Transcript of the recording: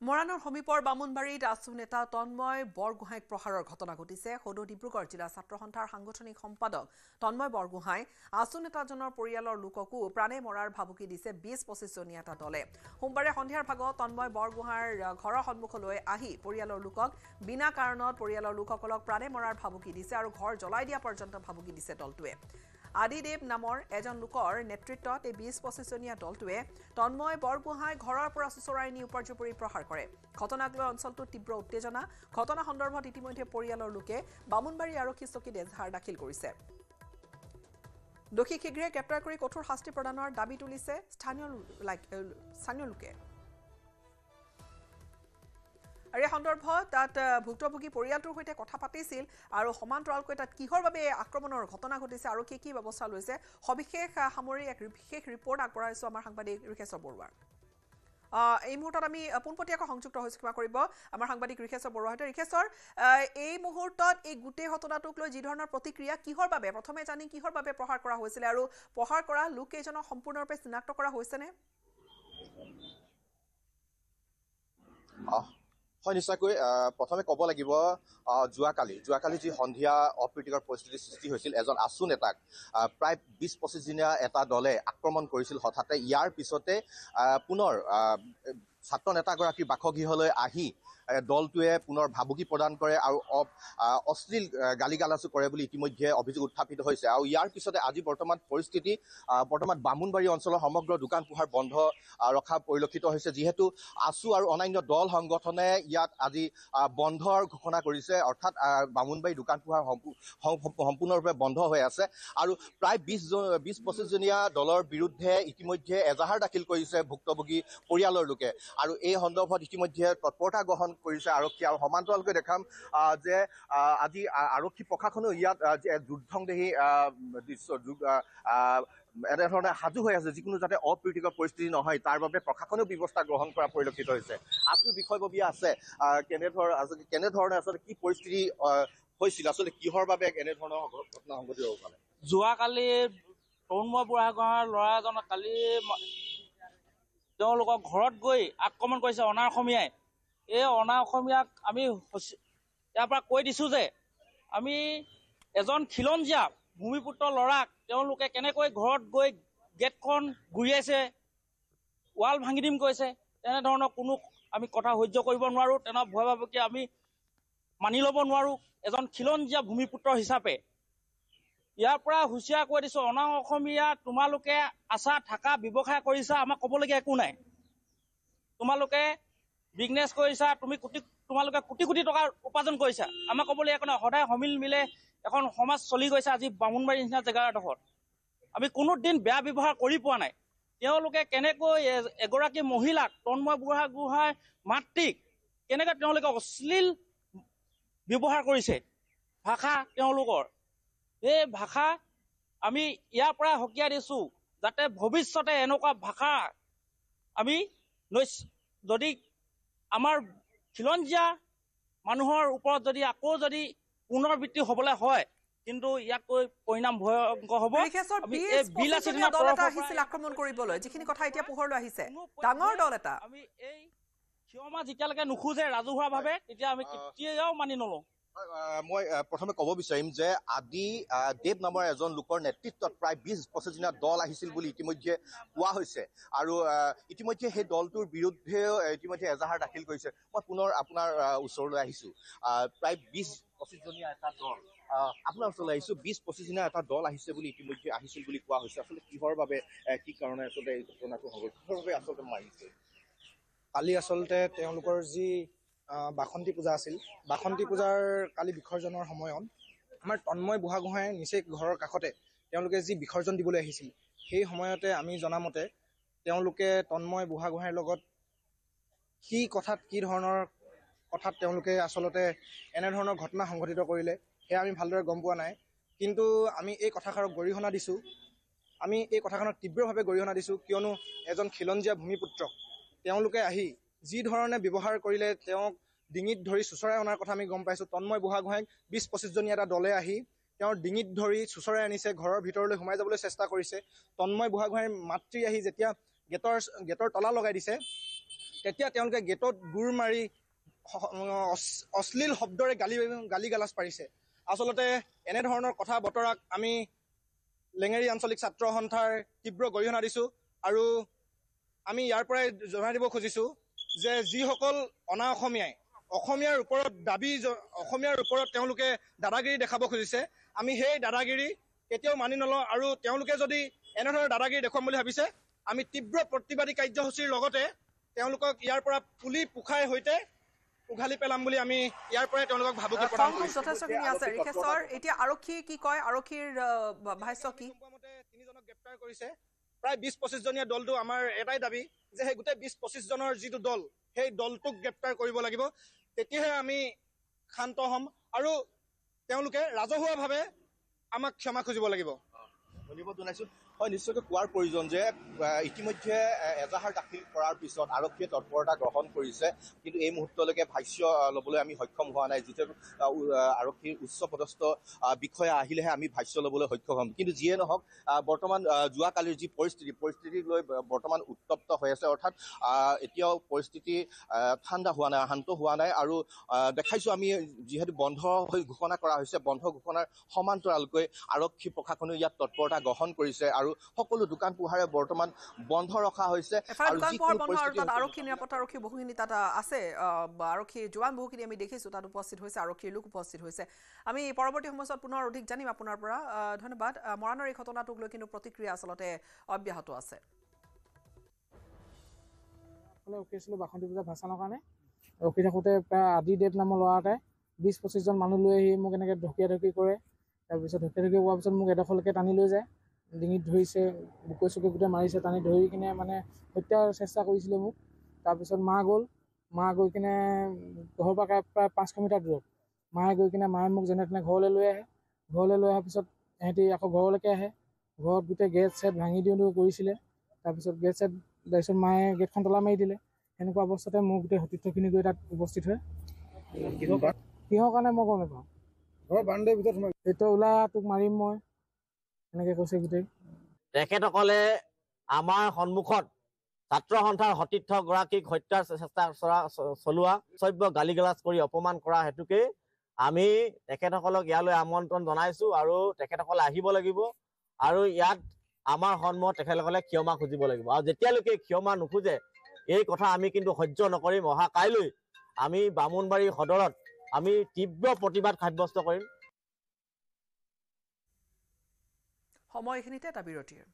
মৰাণৰ সমীপৰ বামুণবাৰীত আছু নেতা তন্ময় বৰগোহাঁইক প্ৰহাৰৰ ঘটনা ঘটিছে। সদৌ ডিব্ৰুগড় জিলা ছাত্ৰ সন্থাৰ সাংগঠনিক সম্পাদক তন্ময় বৰগোহাঁই আছু নেতাজনৰ পৰিয়ালৰ লোককো প্ৰাণে মৰাৰ ভাবুকি দিছে ২০-২৫ জনীয়া এটা দলে। সোমবাৰে সন্ধিয়াৰ ভাগত তন্ময় বৰগোহাঁইৰ ঘৰৰ সন্মুখলৈ আহি পৰিয়ালৰ লোকক বিনা কাৰণত পৰিয়ালৰ লোকসকলক প্ৰাণে মৰাৰ ভাবুকি দিছে আৰু ঘৰ জ্বলাই দিয়া পৰ্যন্ত ভাবুকি দিছে দলটোৱে। আদিদেৱ নামৰ এজন লোকৰ নেতৃত্বত এই ২০-২৫ জনীয়া দলটোৱে তন্ময় বৰগোহাঁই ঘৰৰ পৰা চোচৰাই নি উপৰ্যুপৰি প্ৰহাৰ কৰে। ঘটনাক লৈ অঞ্চলটোত তীব্ৰ উত্তেজনা। ঘটনা সন্দৰ্ভত ইতিমধ্যে পৰিয়ালৰ লোকে বামুণবাৰী আৰক্ষী চকীত এজাহাৰ দাখিল কৰিছে। দোষী শীঘ্ৰে গ্ৰেপ্তাৰ কৰি কঠোৰ শাস্তি প্ৰদানৰ দাবী তুলিছে স্থানীয় লোকে। আৰু এই সন্দৰ্ভত তাত ভুক্তভোগী পৰিয়ালটোৰ সৈতে কথা পাতিছিল আৰু সমান্তৰালকৈ তাত কিহৰ বাবে আক্ৰমণৰ ঘটনা ঘটিছে আৰু কি ব্যৱস্থা লৈছে সবিশেষ সামৰি এক বিশেষ ৰিপৰ্ট আগবঢ়াইছোঁ আমাৰ সাংবাদিক ঋষেশ্বৰ বৰুৱাৰ। এই মুহূৰ্তত আমি পোনপটীয়াকৈ সংযুক্ত হৈছোঁ ক্ষমা কৰিব আমাৰ সাংবাদিক ঋষেশ্বৰ বৰুৱাৰ সৈতে। ঋষেশ্বৰ, এই মুহূৰ্তত এই গোটেই ঘটনাটোক লৈ যি ধৰণৰ প্ৰতিক্ৰিয়া, কিহৰ বাবে প্ৰথমে জানি কিহৰ বাবে প্ৰহাৰ কৰা হৈছিলে আৰু প্ৰহাৰ কৰা লোককেইজনক সম্পূৰ্ণৰূপে চিনাক্ত কৰা হৈছেনে? হয়, নিশ্চয়কৈ। প্ৰথমে ক'ব লাগিব যোৱাকালি যি সন্ধিয়া অপ্ৰীতিকৰ পৰিস্থিতিৰ সৃষ্টি হৈছিল, এজন আছু নেতাক প্ৰায় ২০-২৫ দিনীয়া এটা দলে আক্ৰমণ কৰিছিল হঠাতে। ইয়াৰ পিছতে পুনৰ ছাত্ৰ নেতাগৰাকীৰ বাসগৃহলৈ আহি দলটোৱে পুনৰ ভাবুকি প্ৰদান কৰে আৰু অশ্লীল গালি গালাচো কৰে বুলি ইতিমধ্যে অভিযোগ উত্থাপিত হৈছে। আৰু ইয়াৰ পিছতে আজি বৰ্তমান বামুণবাৰী অঞ্চলৰ সমগ্ৰ দোকান পোহাৰ বন্ধ ৰখা পৰিলক্ষিত হৈছে, যিহেতু আছু আৰু অন্যান্য দল সংগঠনে ইয়াত আজি বন্ধৰ ঘোষণা কৰিছে। অৰ্থাৎ বামুণবাৰী দোকান পোহাৰ সম্পূৰ্ণৰূপে বন্ধ হৈ আছে আৰু প্ৰায় ২০-২৫ জনীয়া দলৰ বিৰুদ্ধে ইতিমধ্যে এজাহাৰ দাখিল কৰিছে ভুক্তভোগী পৰিয়ালৰ লোকে আৰু এই সন্দৰ্ভত ইতিমধ্যে তৎপৰতা গ্ৰহণ কৰিছে আৰক্ষী। আৰু সমান্তৰালকৈ দেখাম যে আজি আৰক্ষী প্ৰশাসনেও ইয়াত যুদ্ধংদেহী এনেধৰণে সাজু হৈ আছে, যিকোনো যাতে অপ্ৰীতিকৰ পৰিস্থিতি নহয় তাৰ বাবে প্ৰশাসনেও ব্যৱস্থা গ্ৰহণ কৰা পৰিলক্ষিত হৈছে। আছুৰ বিষয়ববীয়া আছে, কেনেধৰণে আচলতে কি পৰিস্থিতি হৈছিল, আচলতে কিহৰ বাবে এনেধৰণৰ ঘটনা সংঘটিত হ'ব পাৰে? যোৱাকালি তন্ময় বুঢ়াগোহাঁইৰ ল'ৰা এজনক কালি তেওঁলোকৰ ঘৰত গৈ আক্ৰমণ কৰিছে অনা অসমীয়াই। এই অনা অসমীয়াক আমি ইয়াৰ পৰা কৈ দিছোঁ যে আমি এজন খিলঞ্জীয়া ভূমিপুত্ৰ ল'ৰাক তেওঁলোকে কেনেকৈ ঘৰত গৈ গেটখন ঘূৰিয়াইছে, ৱাল ভাঙি দিম কৈছে, তেনেধৰণৰ কোনো আমি কথা সহ্য কৰিব নোৱাৰোঁ। তেনে ভয় ভাবুকি আমি মানি ল'ব নোৱাৰোঁ এজন খিলঞ্জীয়া ভূমিপুত্ৰ হিচাপে। ইয়াৰ পৰা হুঁচিয়াৰ কৈ দিছোঁ, অনা অসমীয়া তোমালোকে আছা, থাকা, ব্যৱসায় কৰিছা, আমাক ক'বলগীয়া একো নাই। তোমালোকে বিজনেছ কৰিছা, তোমালোকে কোটি কোটি টকা উপাৰ্জন কৰিছা, আমাক ক'বলৈ একো নাই। সদায় সমিল মিলে এখন সমাজ চলি গৈছে। আজি বামুণবাৰীৰ নিচিনা জেগাডোখৰত আমি কোনো দিন বেয়া ব্যৱহাৰ কৰি পোৱা নাই। তেওঁলোকে কেনেকৈ এগৰাকী মহিলাক, তন্ময় বুঢ়াগোহাঁইৰ মাতৃক কেনেকৈ তেওঁলোকে অশ্লীল ব্যৱহাৰ কৰিছে, ভাষা তেওঁলোকৰ এই ভাষা আমি ইয়াৰ পৰা সকীয়াই দিছোঁ যাতে ভৱিষ্যতে এনেকুৱা ভাষা আমি যদি আমাৰ খিলঞ্জীয়া মানুহৰ ওপৰত যদি আকৌ পুনৰাবৃত্তি হ'বলৈ হয়, কিন্তু ইয়াতকৈ পৰিণাম ভয়ংকৰ হ'ব। আক্ৰমণ কৰিবলৈ যিখিনি কথা এতিয়া পোহৰলৈ আহিছে, ডাঙৰ দল এটা আমি এই ক্ষমা যেতিয়ালৈকে নোখোজে ৰাজহুৱাভাৱে তেতিয়া আমি কেতিয়াও মানি নলওঁ। মই প্ৰথমে ক'ব বিচাৰিম যে আদিদেৱ নামৰ এজন লোকৰ নেতৃত্বত প্ৰায় ২০-২৫ দিনীয়া দল আহিছিল বুলি ইতিমধ্যে কোৱা হৈছে আৰু ইতিমধ্যে সেই দলটোৰ বিৰুদ্ধেও ইতিমধ্যে এজাহাৰ দাখিল কৰিছে। মই পুনৰ আপোনাৰ ওচৰলৈ আহিছোঁ। প্ৰায় ২০-২৫ জনীয়া এটা দল আপোনাৰ ওচৰলৈ আহিছোঁ। ২০-২৫ দিনীয়া এটা দল ইতিমধ্যে আহিছিল বুলি কোৱা হৈছে। আচলতে কিহৰ বাবে, কি কাৰণে আচলতে এই ঘটনাটো হ'ব, কিহৰ বাবে আচলতে মাৰিছে? কালি আচলতে তেওঁলোকৰ যি বাসন্তী পূজা আছিল, বাসন্তী পূজাৰ কালি বিসৰ্জনৰ সময়ত আমাৰ তন্ময় বুঢ়াগোহাঁইৰ নিচেই ঘৰৰ কাষতে তেওঁলোকে যি বিসৰ্জন দিবলৈ আহিছিল, সেই সময়তে আমি জনামতে তেওঁলোকে তন্ময় বুঢ়াগোহাঁইৰ লগত কি ধৰণৰ কথাত তেওঁলোকে আচলতে এনেধৰণৰ ঘটনা সংঘটিত কৰিলে সেয়া আমি ভালদৰে গম পোৱা নাই। কিন্তু আমি এই কথাষাৰক গৰিহণা দিছোঁ, আমি এই কথাখনক তীব্ৰভাৱে গৰিহণা দিছোঁ, কিয়নো এজন খিলঞ্জীয়া ভূমিপুত্ৰক তেওঁলোকে আহি যি ধৰণে ব্যৱহাৰ কৰিলে, তেওঁক ডিঙিত ধৰি চোচৰাই অনাৰ কথা আমি গম পাইছোঁ। তন্ময় বুঢ়াগোহাঁইক ২০-২৫ জনীয়া এটা দলে আহি তেওঁৰ ডিঙিত ধৰি চোচৰাই আনিছে, ঘৰৰ ভিতৰলৈ সোমাই যাবলৈ চেষ্টা কৰিছে। তন্ময় বুঢ়াগোহাঁইৰ মাতৃ আহি যেতিয়া গেটৰ তলা লগাই দিছে, তেতিয়া তেওঁলোকে গেটত গোৰ মাৰি অশ্লীল শব্দৰে গালি গালাজ পাৰিছে। আচলতে এনেধৰণৰ কথা বতৰাক আমি লেঙেৰী আঞ্চলিক ছাত্ৰ সন্থাৰ তীব্ৰ গৰিহণা দিছোঁ আৰু আমি ইয়াৰ পৰাই জনাই দিব খুজিছোঁ যে যিসকল অনা অসমীয়াই অসমীয়াৰ ওপৰত তেওঁলোকে দাদাগিৰি দেখাব খুজিছে, আমি সেই দাদাগিৰি কেতিয়াও মানি নলওঁ আৰু তেওঁলোকে যদি এনেধৰণৰ দাদাগিৰি দেখুৱাম বুলি ভাবিছে, আমি তীব্ৰ প্ৰতিবাদী কাৰ্যসূচীৰ লগতে তেওঁলোকক ইয়াৰ পৰা পুলি পোখাই সৈতে উঘালি পেলাম বুলি আমি ইয়াৰ পৰাই তেওঁলোকক ভাবুকি প্ৰদান কৰিছোঁ। যথেষ্টখিনি আছে ৰিকেশ্বৰ। এতিয়া আৰক্ষী কি কয়, আৰক্ষীৰ ভাষ্য কি? তিনিজনক গ্ৰেপ্তাৰ কৰিছে। প্ৰায় 20-25 জনীয়া দলটো আমাৰ এটাই দাবী যে সেই গোটেই 20-25 জনৰ যিটো দল, সেই দলটোক গ্ৰেপ্তাৰ কৰিব লাগিব, তেতিয়াহে আমি শান্ত হ'ম আৰু তেওঁলোকে ৰাজহুৱাভাৱে আমাক ক্ষমা খুজিব লাগিব। ধন্যবাদ জনাইছোঁ। হয়, নিশ্চয়কৈ কোৱাৰ প্ৰয়োজন যে ইতিমধ্যে এজাহাৰ দাখিল কৰাৰ পিছত আৰক্ষীয়ে তৎপৰতা গ্ৰহণ কৰিছে, কিন্তু এই মুহূৰ্তলৈকে ভাষ্য ল'বলৈ আমি সক্ষম হোৱা নাই। যিটো আৰক্ষীৰ উচ্চপদস্থ বিষয়া আহিলেহে আমি ভাষ্য ল'বলৈ সক্ষম হ'ম। কিন্তু যিয়ে নহওক, বৰ্তমান যোৱাকালিৰ যি পৰিস্থিতিক লৈ বৰ্তমান উত্তপ্ত হৈ আছে, অৰ্থাৎ এতিয়াও পৰিস্থিতি ঠাণ্ডা হোৱা নাই, শান্ত হোৱা নাই। আৰু দেখাইছোঁ আমি যিহেতু বন্ধ হৈ ঘোষণা কৰা হৈছে, বন্ধ ঘোষণাৰ সমান্তৰালকৈ আৰক্ষী প্ৰশাসনেও ইয়াত তৎপৰতা গ্ৰহণ কৰিছে আৰু সকলো দোকান পোহাৰে বৰ্তমান বন্ধ ৰখা হৈছে। আৰু তাত আৰক্ষী নিৰাপত্তাৰক্ষী বহুখিনি তাত আছে, আৰক্ষী জোৱান বহুখিনি আমি দেখিছোঁ তাত উপস্থিত হৈছে, আৰক্ষীৰ লোক উপস্থিত হৈছে। আমি পৰৱৰ্তী সময়ছোৱাত পুনৰ অধিক জানিম আপোনাৰ পৰা। ধন্যবাদ। মৰাণৰ এই ঘটনাটোক লৈ কিন্তু প্ৰতিক্ৰিয়া আচলতে অব্যাহত আছে। ৰখি আছিলোঁ বাসন্তী পূজা ভাচানৰ কাৰণে। ৰখি থাকোঁতে প্ৰায় আদি দেৱ নামৰ ল'ৰা এটাই 20-25 জন মানুহ লৈ আহি মোক এনেকৈ ঢকিয়াঢকি কৰে। তাৰপিছত ঢকিয়াঢকি কৰাৰ পিছত মোক এডোখৰলৈকে টানি লৈ যায়, ডিঙিত ধৰিছে, বুকুৱে চুকুৱে গোটেই মাৰিছে, টানি ধৰি কিনে মানে হত্যাৰ চেষ্টা কৰিছিলে মোক। তাৰপিছত মা গৈ কিনে ঘৰৰ পৰা প্ৰায় 500 মিটাৰ দূৰত মায়ে গৈ কিনে মায়ে মোক যেনে তেনে ঘৰলৈ লৈ আহে। ঘৰলৈ লৈ অহাৰ পিছত সিহঁতি আকৌ ঘৰলৈকে আহে, ঘৰত গোটেই গেট চেট ভাঙি দিওঁ কৰিছিলে। তাৰপিছত তাৰপিছত মায়ে গেটখন তলা মাৰি দিলে। সেনেকুৱা অৱস্থাতে মোৰ গোটেই সতীৰ্থখিনি গৈ তাত উপস্থিত হয়। কিহৰ কাৰণে মই গম নাপাওঁ। এতিয়া ওলাই তোক মাৰিম মই, এনেকৈ কৈছে গোটেই। তেখেতসকলে আমাৰ সন্মুখত ছাত্ৰ সন্থাৰ সতীৰ্থগৰাকীক হত্যাৰ চেষ্টা চলোৱা, সভ্য গালি গালাজ কৰি অপমান কৰা হেতুকে আমি তেখেতসকলক ইয়ালৈ আমন্ত্ৰণ জনাইছোঁ আৰু তেখেতসকলে আহিব লাগিব আৰু ইয়াত আমাৰ সন্মুখত তেখেতসকলে ক্ষমা খুজিব লাগিব। আৰু যেতিয়ালৈকে ক্ষমা নোখোজে এই কথা আমি কিন্তু সহ্য নকৰিম। অহা কাইলৈ আমি বামুণবাৰী সদৰত আমি তীব্ৰ প্ৰতিবাদ সাব্যস্ত কৰিম। সময় এইখিনিতে এটা বিৰতিৰ।